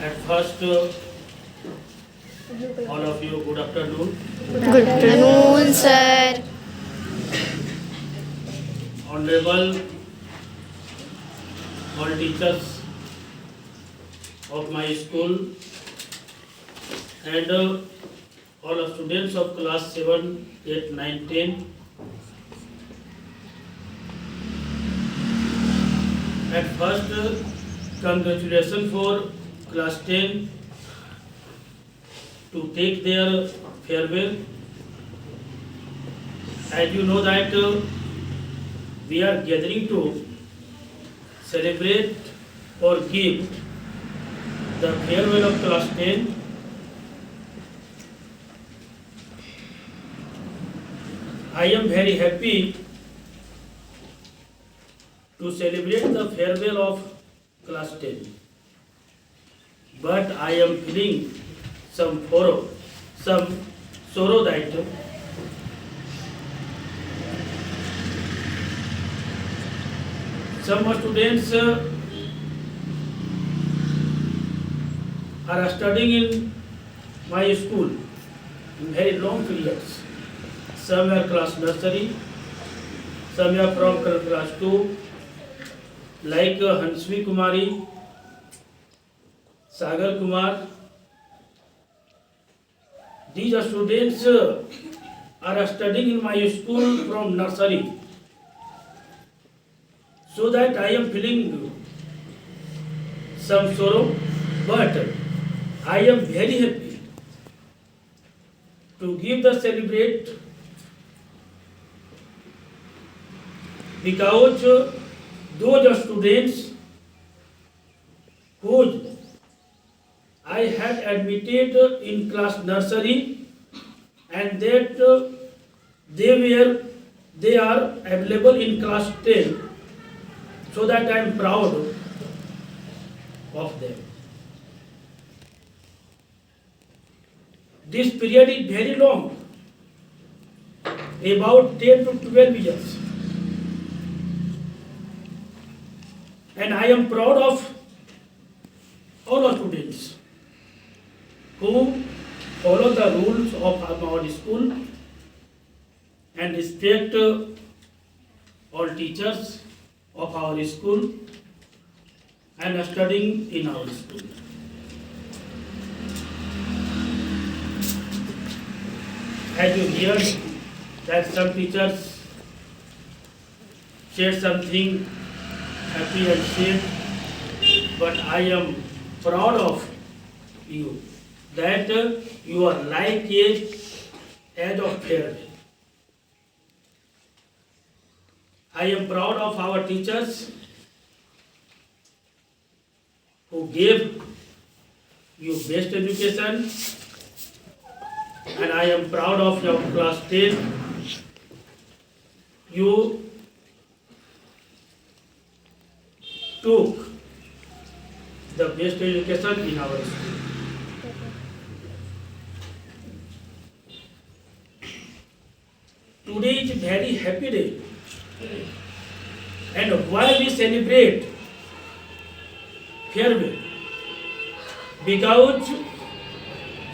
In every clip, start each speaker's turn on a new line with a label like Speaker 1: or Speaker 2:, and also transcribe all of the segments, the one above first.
Speaker 1: At first, all of you, good afternoon.
Speaker 2: Good afternoon, sir.
Speaker 1: Honorable all teachers of my school and all the students of class 7, 8, 9, 10. At first, congratulations for class 10 to take their farewell. As you know that we are gathering to celebrate or give the farewell of class 10. I am very happy to celebrate the farewell of class 10. But I am feeling some sorrow that some students are studying in my school in very long periods. Some are class nursery, some are from class 2, like Hansvi Kumari, Sagar Kumar. These students are studying in my school from nursery. So that I am feeling some sorrow, but I am very happy to give the celebrate because those students who I had admitted in class nursery and that they are available in class 10. So that I am proud of them. This period is very long, about 10 to 12 years. And I am proud of all our students who follow the rules of our school and respect all teachers of our school and studying in our school. As you hear that some teachers share something happy and sad, but I am proud of you that you are like a edge of farewell. I am proud of our teachers who gave you best education, and I am proud of your class 10. You took the best education in our school. Today is a very happy day. And why we celebrate farewell? Because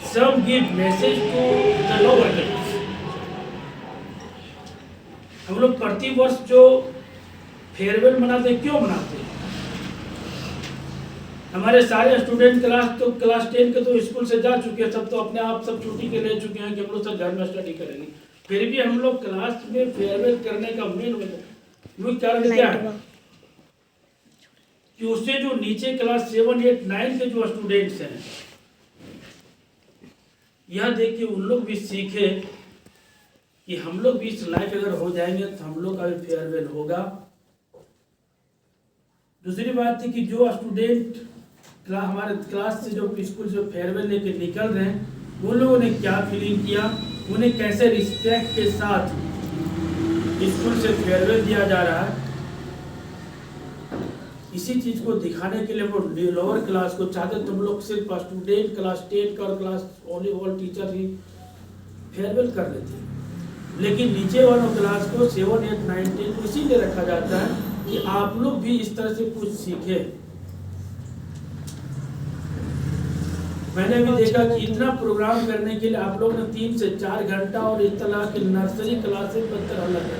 Speaker 1: some give message to the lower class. हम लोग प्रति वर्ष जो farewell मनाते हैं, क्यों मनाते हैं? हमारे सारे स्टूडेंट क्लास 10 के तो स्कूल से जा चुके हैं, सब तो अपने आप सब छुट्टी के ले चुके हैं कि हम लोग सब घर में स्टडी करेंगे। फिर भी हम लोग क्लास में फेयरवेल करने का मेन कारण क्या है कि उससे जो नीचे क्लास 7, 8, 9 के जो स्टूडेंट्स हैं, यह देख के उन लोग भी सीखे कि हम लोग भी इस लाइफ अगर हो जाएंगे तो हम लोग का भी फेयरवेल होगा। दूसरी बात थी कि जो स्टूडेंट हमारे क्लास से जो स्कूल से फेयरवेल लेके निकल रहे हैं, उन लोगों ने क्या फीलिंग किया, उन्हें कैसे रिस्पेक्ट के साथ स्कूल से फेयरवेल दिया जा रहा है। इसी चीज को दिखाने के लिए वो लोअर क्लास को चाहते तुम लोग सिर्फ स्टूडेंट क्लास 10 का और क्लास ऑल टीचर ही फेयरवेल कर लेते हैं, लेकिन नीचे वालों क्लास को 7, 8, 9, 10 को इसीलिए रखा जाता है कि आप लोग भी इस तरह से कुछ सीखें। मैंने भी देखा कि इतना प्रोग्राम करने के लिए आप लोग ने 3 से 4 घंटा और इस तरह की नर्सरी क्लास से बदतर अलग है।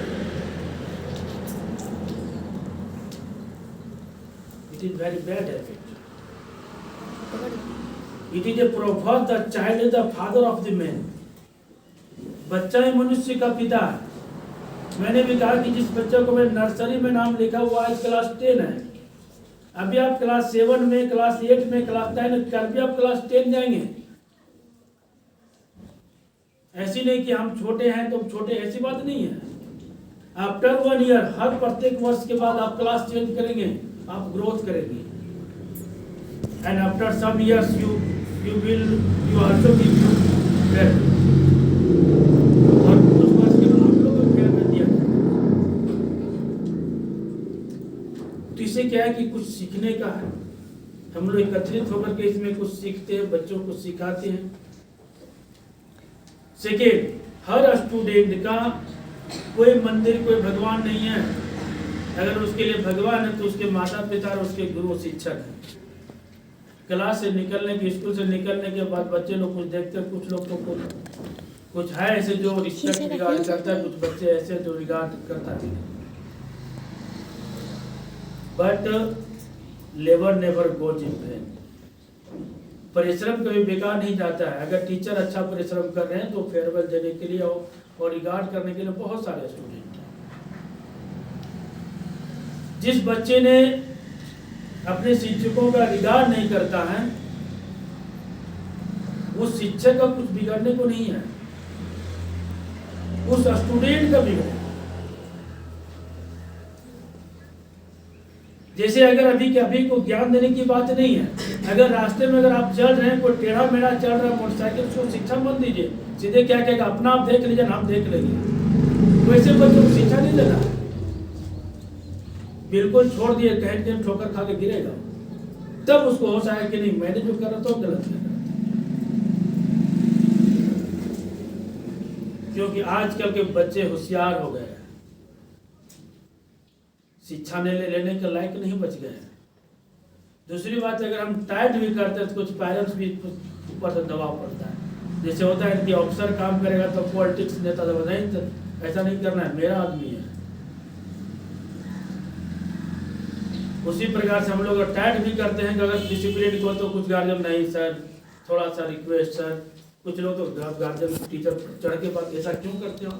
Speaker 1: It is very bad habit. It is a proverb the child is the father of the man. बच्चा ही मनुष्य का पिता है। मैंने भी कहा कि जिस बच्चे को मैंने नर्सरी में नाम लिखा वो आज क्लास 10 है, अभी आप क्लास 7 में, क्लास 8 में, क्लास 9, कल भी आप क्लास 10 जाएंगे। ऐसी नहीं कि हम छोटे हैं तो छोटे, ऐसी बात नहीं है। आफ्टर 1 ईयर, हर प्रत्येक वर्ष के बाद आप क्लास चेंज करेंगे, आप ग्रोथ करेंगे। And after some years you also give that. और कुछ वर्ष के बाद आप लोगों को फेयरवेल दिया जाएगा। तो इससे क्या है कि कुछ सीखने का है। हम लोग एकत्रित होकर के इसमें कुछ सीखते हैं, बच्चों को सिखाते हैं। सेकेंड, हर स्टूडेंट का कोई मंदिर, कोई भगवान नहीं है। अगर उसके लिए भगवान है तो उसके माता पिता और उसके गुरु शिक्षक हैं। क्लास से निकलने के, स्कूल से निकलने के बाद बच्चे लोग कुछ देखते हैं, कुछ लोग को कुछ है ऐसे जो रिस्पेक्ट रिगार्ड करता है, कुछ बच्चे ऐसे जो रिगार्ड करता है। But labour never goes in when. परिश्रम कभी बेकार नहीं जाता है। अगर टीचर अच्छा परिश्रम कर रहे हैं तो फेयरवेल देने के लिए और रिगार्ड करने के लिए बहुत सारे स्टूडेंट हैं। जिस बच्चे ने अपने शिक्षकों का रिगार्ड नहीं करता है, उस शिक्षक का कुछ बिगड़ने को नहीं है, उस स्टूडेंट का बिगड़े। जैसे अगर अभी को ज्ञान देने की बात नहीं है। अगर रास्ते में अगर आप चल रहे हैं, कोई टेढ़ा मेढ़ा चल रहा है मोटरसाइकिल, उसको शिक्षा मत दीजिए। सीधे क्या कहेगा, अपना आप देख लीजिए, हम देख लेंगे। वैसे बच्चों को शिक्षा नहीं देना है। बिल्कुल छोड़ दिए, कहीं ठोकर खा के गिरेगा, तब उसको होश आया कि नहीं, मैंने जो कर रहा था गलत है। क्योंकि आजकल के बच्चे होशियार हो गए हैं, शिक्षा लेने के लायक नहीं बच गए हैं। दूसरी बात, अगर हम टाइट भी करते हैं तो कुछ पेरेंट्स भी ऊपर से दबाव पड़ता है। जैसे होता है कि ऑफिसर काम करेगा तो पॉलिटिक्स नेता दबा, नहीं तो ऐसा नहीं करना है, मेरा आदमी है। उसी प्रकार से हम लोग टाइट भी करते हैं कि अगर डिसिप्लिन को, तो कुछ गार्जियन नहीं सर, थोड़ा सा रिक्वेस्ट सर। कुछ लोग तो गार्जियन टीचर चढ़ के बात, ऐसा क्यों करते हो?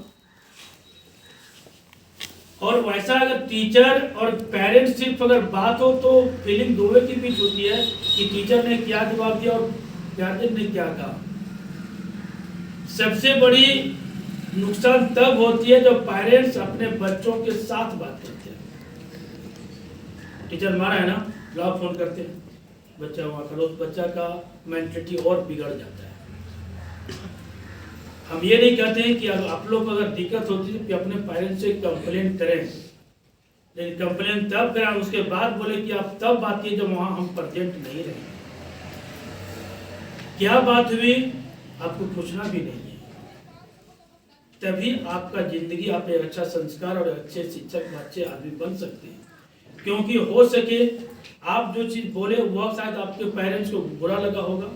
Speaker 1: और वैसा अगर टीचर और पेरेंट्स सिर्फ अगर बात हो तो फीलिंग दोनों के बीच होती है कि टीचर ने क्या जवाब दिया और गार्जियन ने क्या कहा। सबसे बड़ी नुकसान तब होती है जब पेरेंट्स अपने बच्चों के साथ बात करते हैं। टीचर मारा है ना, लाओ फोन करते हैं, बच्चा वहां करो, उस बच्चा का मेंटलिटी और बिगड़ जाता है। हम ये नहीं कहते हैं कि आप लोग अगर दिक्कत होती है कि अपने पेरेंट्स से कंप्लेंट करें, लेकिन कंप्लेंट तब करें, उसके बाद बोले कि आप तब बात कीजिए जब वहां हम प्रेजेंट नहीं रहे। क्या बात हुई आपको पूछना भी नहीं है, तभी आपका जिंदगी, आप एक अच्छा संस्कार और अच्छे शिक्षक, अच्छे आदमी बन सकते हैं। क्योंकि हो सके आप जो चीज बोले वह शायद आपके पेरेंट्स को बुरा लगा होगा,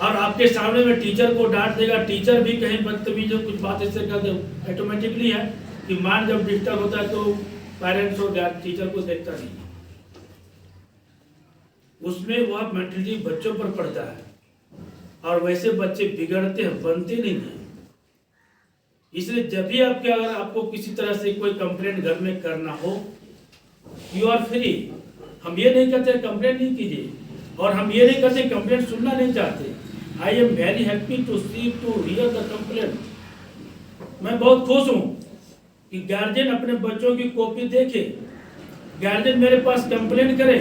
Speaker 1: और आपके सामने में टीचर को डांट देगा, टीचर भी कहीं बदतमीजी कुछ बात ऐसे कर दे, ऑटोमेटिकली है कि माइंड जब डिस्टर्ब होता है तो पेरेंट्स और टीचर को देखता नहीं, उसमें वह मेंटलिटी बच्चों पर पड़ता है, और वैसे बच्चे बिगड़ते हैं, बनते नहीं हैं। इसलिए जब भी अगर आपको किसी तरह से कोई कंप्लेंट घर में करना हो, यू आर फ्री। हम ये नहीं कहते कंप्लेंट नहीं कीजिए, और हम ये नहीं कहते कंप्लेंट सुनना नहीं चाहते। I am very happy to see to hear the complaint. मैं बहुत खुश हूँ कि गार्जियन अपने बच्चों की कॉपी देखे, गार्जियन मेरे पास कंप्लेंट करे,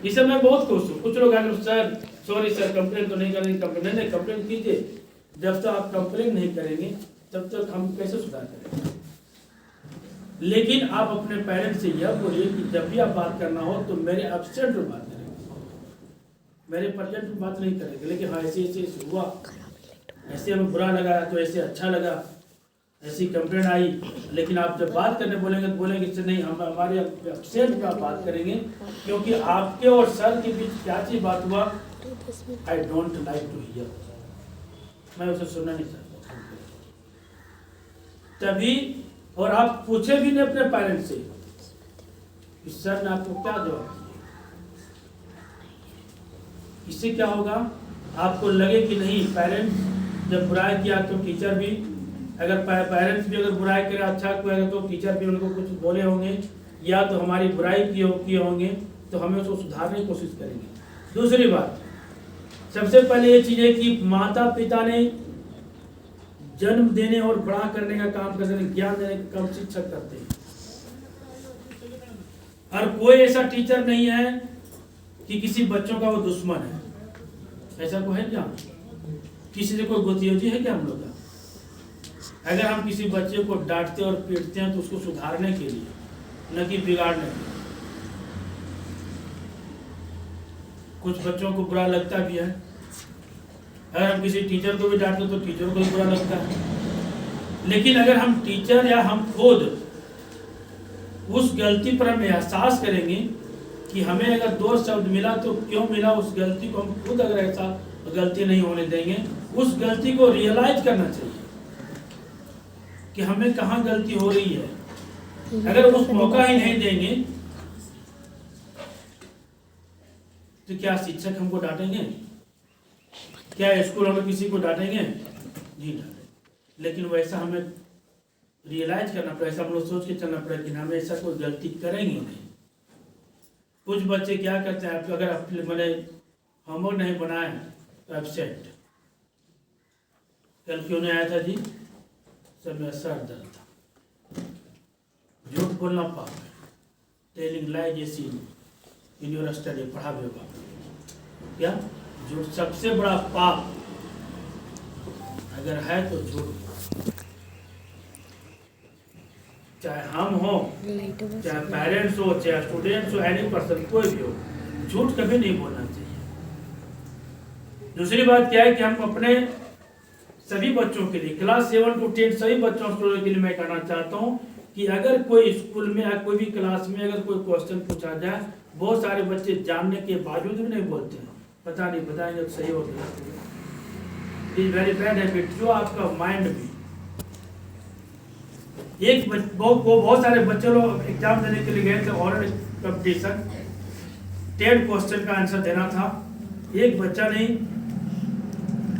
Speaker 1: इसे मैं बहुत खुश हूँ। कुछ लोग आगे सर सॉरी सर कंप्लेंट तो नहीं करेंगे, कंप्लेंट नहीं, कंप्लेंट कीजिए। जब तक आप कंप्लेंट नहीं करेंगे तब तक हम कैसे सुधार करेंगे। लेकिन आप अपने पेरेंट्स से यह बोलिए कि जब भी आप बात करना हो तो मेरे एब्सेंट में बात करेंगे, मेरे प्रेजेंट में बात नहीं करेंगे। लेकिन हाँ ऐसे ऐसे हुआ, ऐसे हमें बुरा लगा तो ऐसे अच्छा लगा, ऐसी कंप्लेंट आई, लेकिन आप जब बात करने बोलेंगे तो बोलेंगे इससे नहीं, हम हमारे एब्सेंट में आप बात करेंगे, क्योंकि आपके और सर के बीच क्या चीज बात हुआ I don't like to hear, मैं उसे सुनना नहीं चाहता। तभी, और आप पूछे भी नहीं अपने पेरेंट्स से कि सर ने आपको क्या जवाब दिया। इससे क्या होगा, आपको लगे कि नहीं, पेरेंट्स जब बुराई किया तो टीचर भी, अगर पेरेंट्स भी अगर बुराई करे, अच्छा करेगा तो टीचर भी उनको कुछ बोले होंगे, या तो हमारी बुराई किए होंगे तो हमें उसको सुधारने की कोशिश करेंगे। दूसरी बात, सबसे पहले ये चीज़ है कि माता पिता ने जन्म देने और बड़ा करने का काम करते हैं, ज्ञान देने का काम शिक्षक करते हैं। और कोई ऐसा टीचर नहीं है कि किसी बच्चों का वो दुश्मन है, ऐसा कोई है क्या? किसी से कोई गोतियोजी है क्या हम लोग का? अगर हम किसी बच्चे को डांटते और पीटते हैं तो उसको सुधारने के लिए, न कि बिगाड़ने के लिए। कुछ बच्चों को बुरा लगता भी है, अगर हम किसी टीचर को भी डांटते तो टीचर को भी बुरा लगता है। लेकिन अगर हम टीचर या हम खुद उस गलती पर हम एहसास करेंगे कि हमें अगर 2 शब्द मिला तो क्यों मिला, उस गलती को हम खुद अगर ऐसा गलती नहीं होने देंगे, उस गलती को रियलाइज करना चाहिए कि हमें कहाँ गलती हो रही है। अगर उस मौका ही नहीं देंगे तो क्या शिक्षक हमको डांटेंगे? क्या स्कूल हमें किसी को डांटेंगे? नहीं डांटेंगे। लेकिन वैसा हमें रियलाइज करना पड़ेगा, ऐसा हम लोग सोच के चलना पड़ेगा कि हमें ऐसा कोई गलती करेंगे नहीं। कुछ बच्चे क्या करते हैं, अगर मैंने होमवर्क नहीं बनाया तो एब्सेंट। कल क्यों नहीं आया था जी? सब मेरा सर दर्द था। झूठ बोलना पाप है, telling lies in your study, पढ़ा भी होगा क्या? झूठ सबसे बड़ा पाप अगर है तो झूठ, चाहे हम हो, चाहे पेरेंट्स हो, चाहे स्टूडेंट्स हो, एनी पर्सन, कोई भी हो, झूठ कभी नहीं बोलना चाहिए। दूसरी बात क्या है कि हम अपने सभी बच्चों के लिए, क्लास 7 to 10 सभी बच्चों के लिए मैं कहना चाहता हूँ कि अगर कोई स्कूल में या कोई भी क्लास में अगर कोई क्वेश्चन पूछा जाए, बहुत सारे बच्चे जानने के बावजूद भी नहीं बोलते हैं, पता नहीं बताएंगे तो सही हो गया। इज वेरी बैड हैबिट, जो आपका माइंड भी बहुत सारे बच्चे लोग एग्जाम देने के लिए गए थे, ऑरल कंपटीशन, 10 क्वेश्चन का आंसर देना था। एक बच्चा ने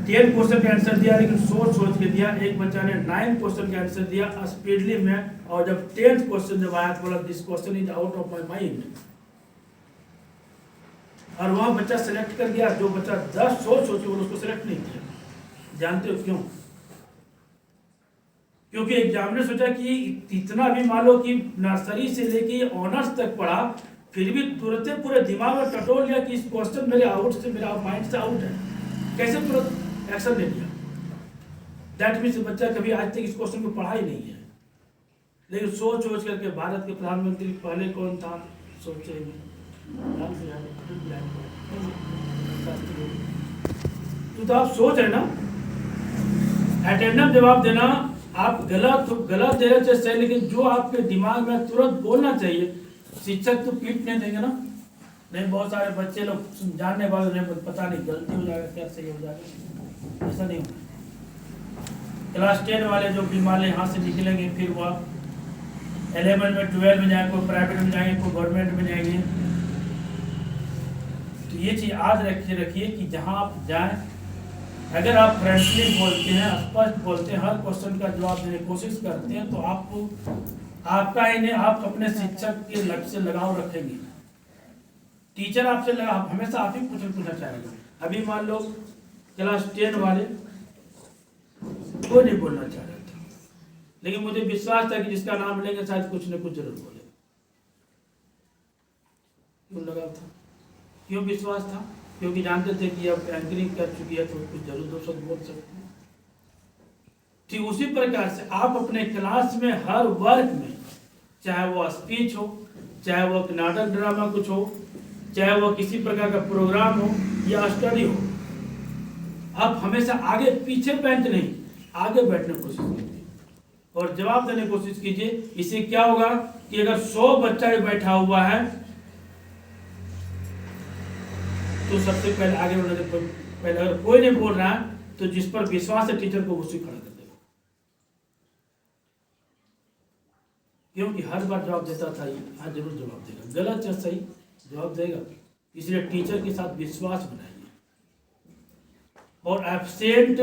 Speaker 1: 10 क्वेश्चन का आंसर दिया, लेकिन सोच के दिया। एक बच्चा ने 9 क्वेश्चन का आंसर दिया स्पीडली में, और जब 10th क्वेश्चन जब आया तो बोला this question is out of my mind, और वह बच्चा सेलेक्ट कर गया। जो बच्चा 10 सोच के बोला उसको सेलेक्ट नहीं किया। जानते हो क्यों? क्योंकि एग्जाम ने सोचा कि इतना भी मान लो कि नर्सरी से लेके ऑनर्स तक पढ़ा, फिर भी तुरंत पूरे दिमाग में टटोल लिया कि इस क्वेश्चन मेरे माइंड से आउट है, कैसे तुरंत एक्शन ले लिया। दैट मीन्स बच्चा कभी आज तक इस क्वेश्चन को पढ़ा ही नहीं है। लेकिन सोच करके भारत के प्रधानमंत्री पहले कौन था, सोचे तो आप सोच रहे ना, अटेंडेंस जवाब देना आप गलत दे रहे थे सही, लेकिन जो आपके दिमाग में तुरंत बोलना चाहिए, शिक्षक तो पीट नहीं देंगे ना। नहीं, बहुत सारे बच्चे लोग जानने वाले नहीं, पता नहीं गलती हो जाएगा क्या सही हो जाएगा, ऐसा नहीं होगा। क्लास 10 वाले जो भी मान लें यहाँ से निकलेंगे, फिर वह 11 में 12 में जाएंगे, कोई प्राइवेट में जाएंगे, कोई गवर्नमेंट में जाएंगे। तो ये चीज़ आज रखिए कि जहाँ आप जाएं, अगर आप फ्रेंडली बोलते हैं, स्पष्ट बोलते हैं, हर क्वेश्चन का जवाब देने की कोशिश करते हैं, तो आपका ही नहीं, आप अपने शिक्षक के लक्ष्य से लगाव रखेंगे। टीचर आपसे हमेशा आप ही पूछना चाहेंगे। अभी मान लो क्लास 10 वाले कोई नहीं बोलना चाह रहा था, लेकिन मुझे विश्वास था कि जिसका नाम लेंगे शायद कुछ न कुछ जरूर बोले। क्यों लगा था? क्यों विश्वास था? क्योंकि जानते थे कि अब एंकरिंग कर चुकी है तो कुछ जरूर 2 शब्द बोल सकते हैं। ठीक उसी प्रकार से आप अपने क्लास में हर वर्ग में, चाहे वो स्पीच हो, चाहे वो नाटक ड्रामा कुछ हो, चाहे वो किसी प्रकार का प्रोग्राम हो या स्टडी हो, आप हमेशा आगे पीछे बेंच नहीं, आगे बैठने की कोशिश कीजिए और जवाब देने की कोशिश कीजिए। इससे क्या होगा कि अगर 100 बच्चा भी बैठा हुआ है तो तो सबसे पहले आगे बढ़ने से पहले अगर कोई नहीं बोल रहा है तो जिस पर विश्वास है टीचर को उसी खड़ा कर देगा, क्योंकि हर बार जवाब देता था, आज जरूर जवाब देगा, गलत या सही जवाब देगा। इसलिए टीचर के साथ विश्वास बनाइए और एब्सेंट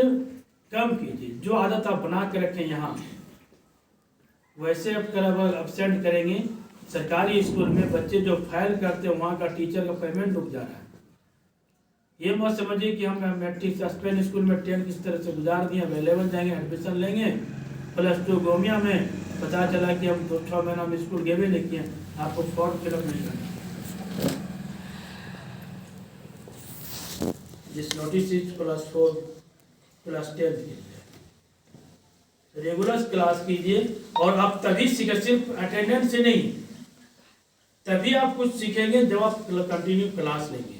Speaker 1: कम कीजिए। जो आदत आप बना के रखें यहाँ, वैसे अब एब्सेंट करेंगे। सरकारी स्कूल में बच्चे जो फेल करते हैं वहाँ का टीचर का पेमेंट रुक जा रहा है। ये मत समझिए कि हम मैट्रिक सस्पेंड स्कूल में 10 किस तरह से गुजार दिए, हम 11 जाएंगे एडमिशन लेंगे, +2 गोमिया में पता चला कि हम 2-6 महीना में स्कूल गए नहीं किए, आपको फॉर्म फिलअप नहीं करना। This notice is +4 +10 regular class कीजिए। और आप तभी सीखे, सिर्फ अटेंडेंस से नहीं, तभी आप कुछ सीखेंगे जब आप कंटिन्यू क्लास लेंगे।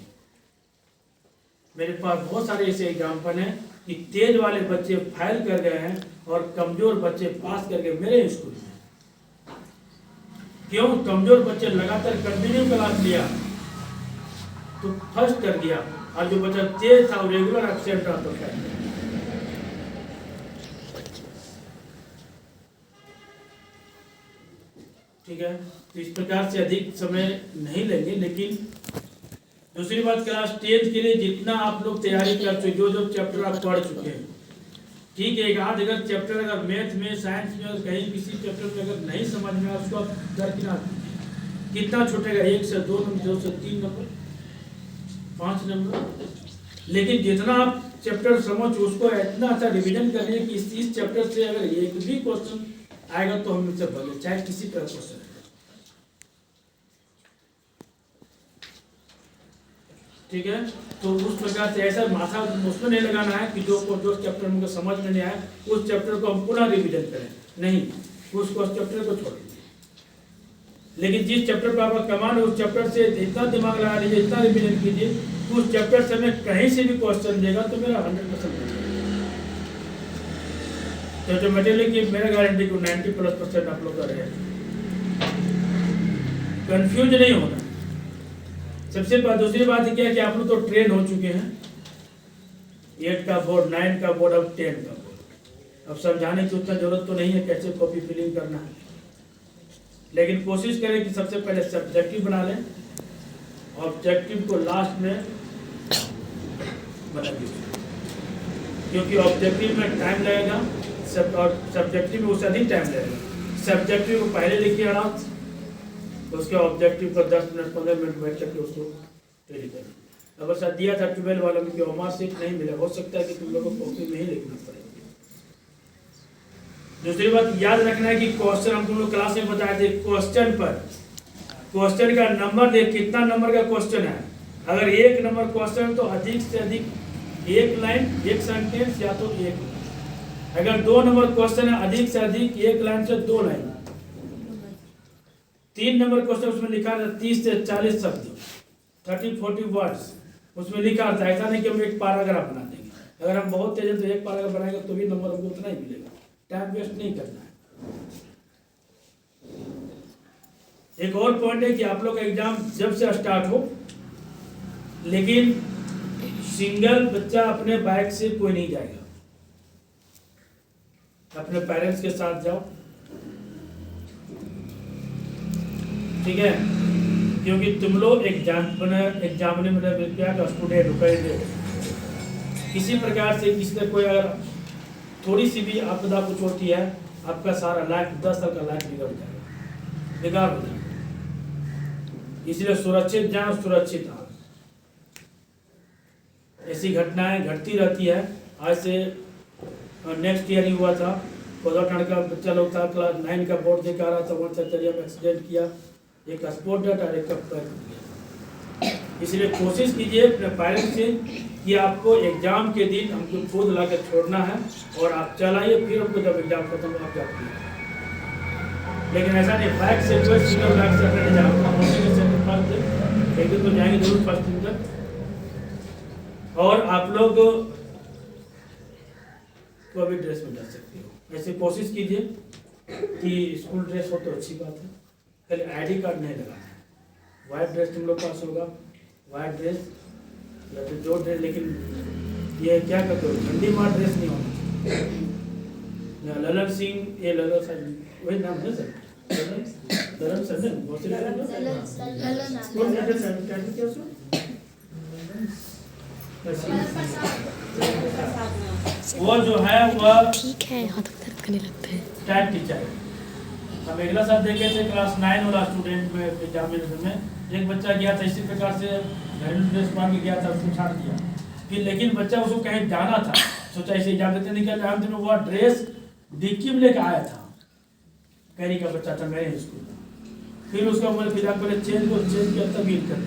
Speaker 1: मेरे पास बहुत सारे ऐसे एग्जाम्पल हैं कि तेज वाले बच्चे फेल कर गए हैं और कमजोर बच्चे पास कर गए मेरे स्कूल में। क्यों? कमजोर बच्चे लगातार कंटिन्यू क्लास लिया तो फर्स्ट कर गया, और जो बच्चा तेज था वो रेगुलर एब्सेंट रहा तो फेल। ठीक है, तो इस प्रकार से अधिक समय नहीं लेंगे। लेकिन दूसरी बात, क्लास 10 के लिए जितना आप लोग तैयारी कर चुके, जो चैप्टर आप पढ़ चुके हैं, ठीक है, एक आध अगर चैप्टर अगर मैथ में, साइंस में, अगर कहीं किसी चैप्टर में अगर नहीं समझ में आया उसको आप दरकिनार कीजिए। कितना छूटेगा? 1 से 2 नंबर, 2 से 3 नंबर, 5 नंबर। लेकिन जितना आप चैप्टर समझ उसको इतना अच्छा रिविजन करिए कि इस चैप्टर से अगर एक भी क्वेश्चन आएगा तो हम इससे बने, चाहे किसी तरह क्वेश्चन। ठीक है, तो उस प्रकार से ऐसा माथा उसमें नहीं लगाना है कि जो चैप्टर हमको समझ में नहीं आया उस चैप्टर को हम पुनः रिवीजन करें, नहीं, उस चैप्टर को छोड़ दीजिए। लेकिन जिस चैप्टर पर आपका कमान है उस चैप्टर से इतना दिमाग लगा लीजिए, इतना रिवीजन कीजिए, उस चैप्टर से हमें कहीं से भी क्वेश्चन देगा तो मेरा 100% तो ऑटोमेटिकली मेरा गारंटी को 90+% आप लोग कर रहे हैं। कंफ्यूज नहीं होना। सबसे दूसरी बात क्या है कि आप लोग तो ट्रेन हो चुके हैं, 8 का बोर्ड, 9 का बोर्ड, अब 10 का बोर्ड। अब समझाने की उतना जरूरत तो नहीं है कैसे कॉपी फिलिंग करना है, लेकिन कोशिश करें कि सबसे पहले सब्जेक्टिव बना लें, ऑब्जेक्टिव को लास्ट में बना दीजिए, क्योंकि ऑब्जेक्टिव में टाइम लगेगा और सब्जेक्टिव में उससे अधिक टाइम लगेगा। सब्जेक्टिव को पहले लिखिए आराम से, उसके ऑब्जेक्टिव को 10 मिनट 15 मिनट बैठ करके उसको रेडी करें। अगर सर दिया था 12 वालों में कि मार्क शीट नहीं मिला, हो सकता है कि तुम लोगों को कॉपी में ही लिखना पड़ेगा। दूसरी बात याद रखना है कि क्वेश्चन हम तुम लोग क्लास में बताए थे, क्वेश्चन पर क्वेश्चन का नंबर देख, कितना नंबर का क्वेश्चन है। अगर 1 नंबर क्वेश्चन तो अधिक से अधिक 1 लाइन 1 सेंटेंस या तो 1 लाइन। अगर 2 नंबर क्वेश्चन है अधिक से अधिक 1 लाइन से 2 लाइन। 3 नंबर क्वेश्चन उसमें लिखा था 30 से 40 शब्द, 30-40 वर्ड्स उसमें लिखा था। ऐसा नहीं कि हम एक पैराग्राफ बना देंगे, अगर हम बहुत तेज हैं तो एक पैराग्राफ बनाएंगे तो भी नंबर हमको उतना ही मिलेगा। टाइम वेस्ट नहीं करना है। एक और पॉइंट है कि आप लोग का एग्जाम जब से स्टार्ट हो, लेकिन सिंगल बच्चा अपने बाइक से कोई नहीं जाएगा, अपने पेरेंट्स के साथ जाओ, ठीक है, क्योंकि तुम लोग एग्जामिने में क्या का स्टूडेंट हो, किसी प्रकार से किसी तरह कोई अगर थोड़ी सी भी आपदा कुछ होती है, आपका सारा लाइफ 10 साल का लाइफ बिगड़ जाएगा, बेकार हो जाएगा। इसलिए सुरक्षित जाओ, सुरक्षित आओ। ऐसी घटनाएं घटती रहती है। आज से नेक्स्ट ईयर ही हुआ था, कोदाठण का बच्चा लोग था, क्लास 9 का बोर्ड देकर आ रहा था, वहाँ चरचरिया में एक्सीडेंट किया, एक स्पोर्ट डेट और एक का पैर किया। इसलिए कोशिश कीजिए अपने पेरेंट्स से कि आपको एग्जाम के दिन हमको खुद ला कर छोड़ना है और आप चलाइए, फिर हमको जब एग्जाम खत्म हो आप जाइए। लेकिन ऐसा नहीं बाइक से कोई सिंगल बाइक से नहीं जाओ, एक दिन तो जाएंगे जरूर फर्स्ट दिन तक। और आप लोग तो अभी ड्रेस में जा सकते हो, ऐसे कोशिश कीजिए कि स्कूल ड्रेस हो तो अच्छी बात है, खाली आईडी कार्ड नहीं लगाना है। वाइट ड्रेस तुम लोग पास होगा, वाइट ड्रेस या फिर जो ड्रेस, लेकिन ये क्या करते हो, झंडी मार ड्रेस नहीं होना चाहिए। ललन सिंह, ये ललन सर वही नाम है सर, ललन सर ने बहुत से कौन सा सर क्या क्या उसको वो जो है वह
Speaker 2: ठीक है, हाथों में दर्द करने लगता है।
Speaker 1: टाइप टीचर है। हम अगला साल देखे थे क्लास 9 वाला स्टूडेंट में एग्जामिनेशन में एक बच्चा गया था इसी प्रकार से घरेलू ड्रेस पहन के गया था, उसको छाट दिया। फिर लेकिन बच्चा उसको कहीं जाना था, सोचा इसे एग्जाम देते निकल रहा है, वो ड्रेस डिक्की में लेकर आया था, कैरी का बच्चा था मेरे स्कूल में। फिर उसका बोले फिर आप बोले चेंज किया तब्दील कर,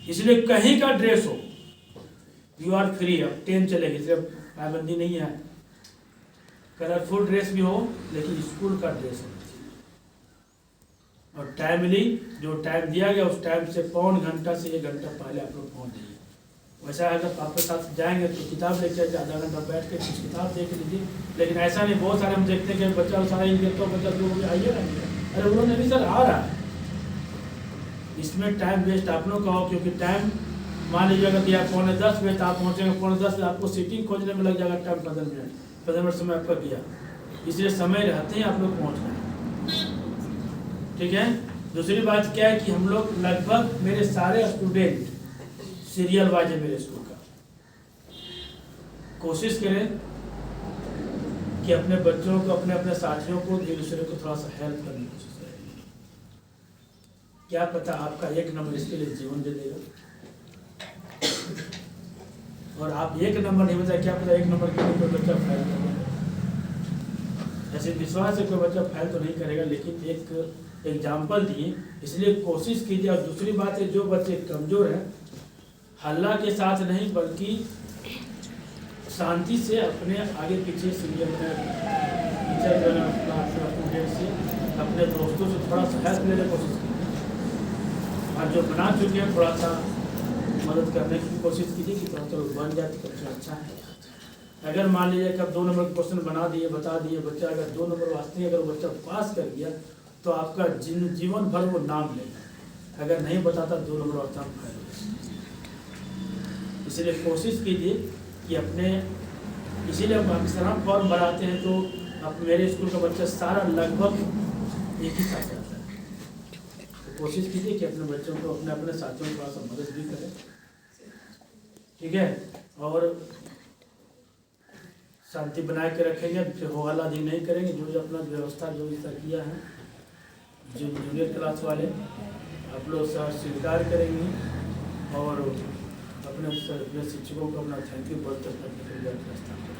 Speaker 1: इसलिए कहीं का ड्रेस हो यू आर फ्री। अब 10 चलेगी, सिर्फ पाबंदी नहीं है, कलरफुल ड्रेस भी हो लेकिन स्कूल का ड्रेस हो, और टाइमली जो टाइम दिया गया उस टाइम से पौन घंटा से 1 घंटा पहले आप लोग पहुँच जाइए। वैसा अगर आपके साथ जाएंगे तो किताब लेके जाइए, आधा घंटा बैठ के कुछ किताब देख लीजिए, लेकिन ऐसा नहीं। बहुत सारे हम देखते हैं कि बच्चा सारा ही तो बच्चा 2 बजे आइए ना, अरे उन्होंने भी सर आ रहा है, इसमें टाइम वेस्ट आप लोग का हो। क्योंकि टाइम मान लीजिए अगर दिया 9:45 बजे तो आप पहुँचेंगे 9:45 बजे, आपको सीटिंग खोजने में लग जाएगा टाइम 15 मिनट समय आपका गया, इसलिए समय रहते ही आप लोग पहुँचना है, ठीक है। दूसरी बात क्या है कि हम लोग लगभग मेरे सारे स्टूडेंट सीरियल वाइज है मेरे स्कूल का। कोशिश करें कि अपने बच्चों को अपने साथियों को एक दूसरे को थोड़ा सा हेल्प करने की कोशिश करें। क्या पता आपका 1 नंबर इसके लिए जीवन दे देगा, और आप 1 नंबर नहीं बचा, क्या पता 1 नंबर के लिए कोई बच्चा फेल कर जाए। ऐसे विश्वास है कोई बच्चा फेल तो नहीं करेगा, लेकिन एक एग्जाम्पल दिए, इसलिए कोशिश कीजिए। और दूसरी बात है जो बच्चे कमज़ोर हैं हल्ला के साथ नहीं बल्कि शांति से अपने आगे पीछे सीनियर टीचर स्टूडेंट से अपने दोस्तों से थोड़ा सा हेल्प लेने की कोशिश कीजिए, और जो बना चुके हैं थोड़ा सा मदद करने की कोशिश कीजिए कि थोड़ा सा बन जाए तो सबसे अच्छा है। अगर मान लीजिए कि आप 2 नंबर के क्वेश्चन बना दिए बता दिए, बच्चा अगर 2 नंबर वास्ते अगर बच्चा पास कर गया तो आपका जीवन भर वो नाम लेगा, अगर नहीं बताता 2 नंबर वास्ते हम फायदा। इसलिए कोशिश कीजिए कि अपने, इसीलिए हम पाकिस्तान फॉर्म भराते हैं तो अब मेरे स्कूल का बच्चा सारा लगभग एक ही साथ आता है। तो कोशिश कीजिए कि अपने बच्चों को अपने साथियों को थोड़ा सा मदद भी करें, ठीक है। और शांति बनाए के रखेंगे, फिर हवाला दी नहीं करेंगे। जो अपना व्यवस्था जो इस तरह किया है, जो जूनियर क्लास वाले आप लोग स्वीकार करेंगे और अपने शिक्षकों को अपना थैंक यू बोलते अपने रास्ता करें।